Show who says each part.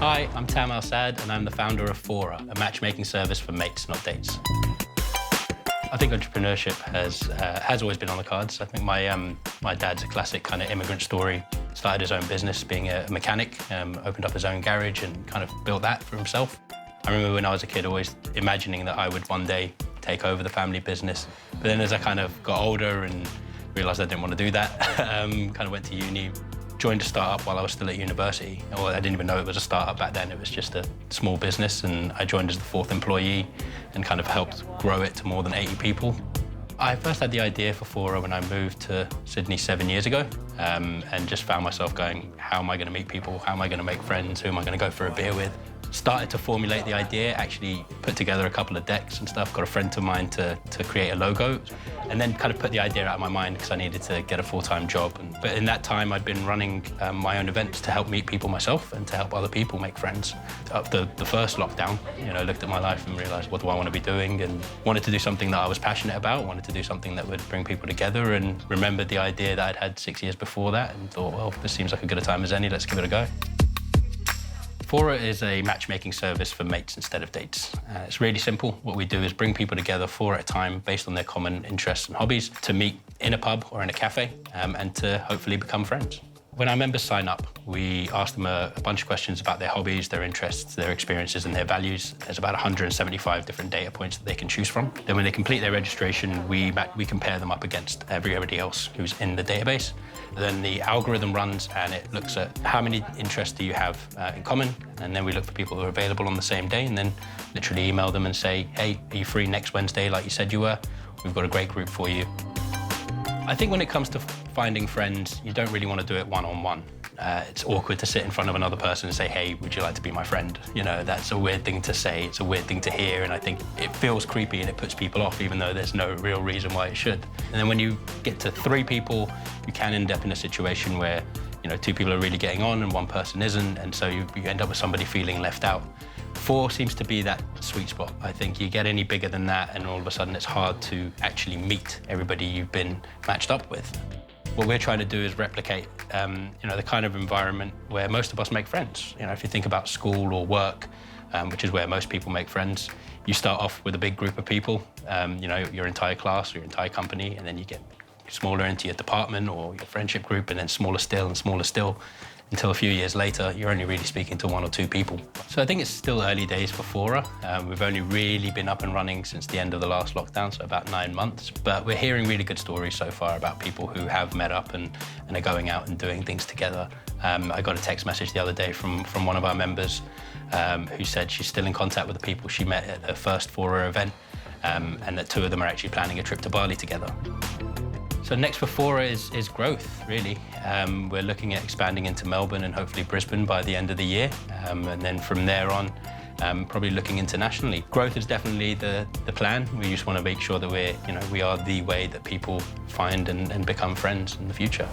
Speaker 1: Hi, I'm Al-Saad and I'm the founder of Foura, a matchmaking service for mates, not dates. I think entrepreneurship has always been on the cards. I think my dad's a classic kind of immigrant story. Started his own business being a mechanic, opened up his own garage and kind of built that for himself. I remember when I was a kid always imagining that I would one day take over the family business. But then as I kind of got older and realised I didn't want to do that, kind of went to uni, joined a startup while I was still at university. Well, I didn't even know it was a startup back then. It was just a small business, and I joined as the 4th employee and kind of helped grow it to more than 80 people. I first had the idea for Foura when I moved to Sydney 7 years ago, and just found myself going, how am I going to meet people? How am I going to make friends? Who am I going to go for a beer with? Started to formulate the idea, actually put together a couple of decks and stuff, got a friend of mine to create a logo, and then kind of put the idea out of my mind because I needed to get a full-time job. But in that time, I'd been running my own events to help meet people myself and to help other people make friends. After the first lockdown, looked at my life and realised, what do I want to be doing? And wanted to do something that I was passionate about, wanted to do something that would bring people together, and remembered the idea that I'd had 6 years before that and thought, well, this seems like a good a time as any, let's give it a go. Foura is a matchmaking service for mates instead of dates. It's really simple. What we do is bring people together 4 at a time based on their common interests and hobbies to meet in a pub or in a cafe and to hopefully become friends. When our members sign up, we ask them a bunch of questions about their hobbies, their interests, their experiences and their values. There's about 175 different data points that they can choose from. Then when they complete their registration, we compare them up against everybody else who's in the database. Then the algorithm runs and it looks at how many interests do you have in common, and then we look for people who are available on the same day and then literally email them and say, hey, are you free next Wednesday like you said you were? We've got a great group for you. I think when it comes to finding friends, you don't really want to do it one-on-one. It's awkward to sit in front of another person and say, hey, would you like to be my friend? That's a weird thing to say, it's a weird thing to hear, and I think it feels creepy and it puts people off, even though there's no real reason why it should. And then when you get to 3 people, you can end up in a situation where 2 people are really getting on and 1 person isn't, and so you end up with somebody feeling left out. 4 seems to be that sweet spot. I think you get any bigger than that and all of a sudden it's hard to actually meet everybody you've been matched up with. What we're trying to do is replicate the kind of environment where most of us make friends. If you think about school or work, which is where most people make friends, you start off with a big group of people, your entire class or your entire company, and then you get smaller into your department or your friendship group, and then smaller still, until a few years later, you're only really speaking to 1 or 2 people. So I think it's still early days for Foura. We've only really been up and running since the end of the last lockdown, so about 9 months. But we're hearing really good stories so far about people who have met up and are going out and doing things together. I got a text message the other day from one of our members who said she's still in contact with the people she met at her first Foura event, and that 2 of them are actually planning a trip to Bali together. So next for Foura is growth, really. We're looking at expanding into Melbourne and hopefully Brisbane by the end of the year. And then from there on, probably looking internationally. Growth is definitely the plan. We just want to make sure that we are the way that people find and become friends in the future.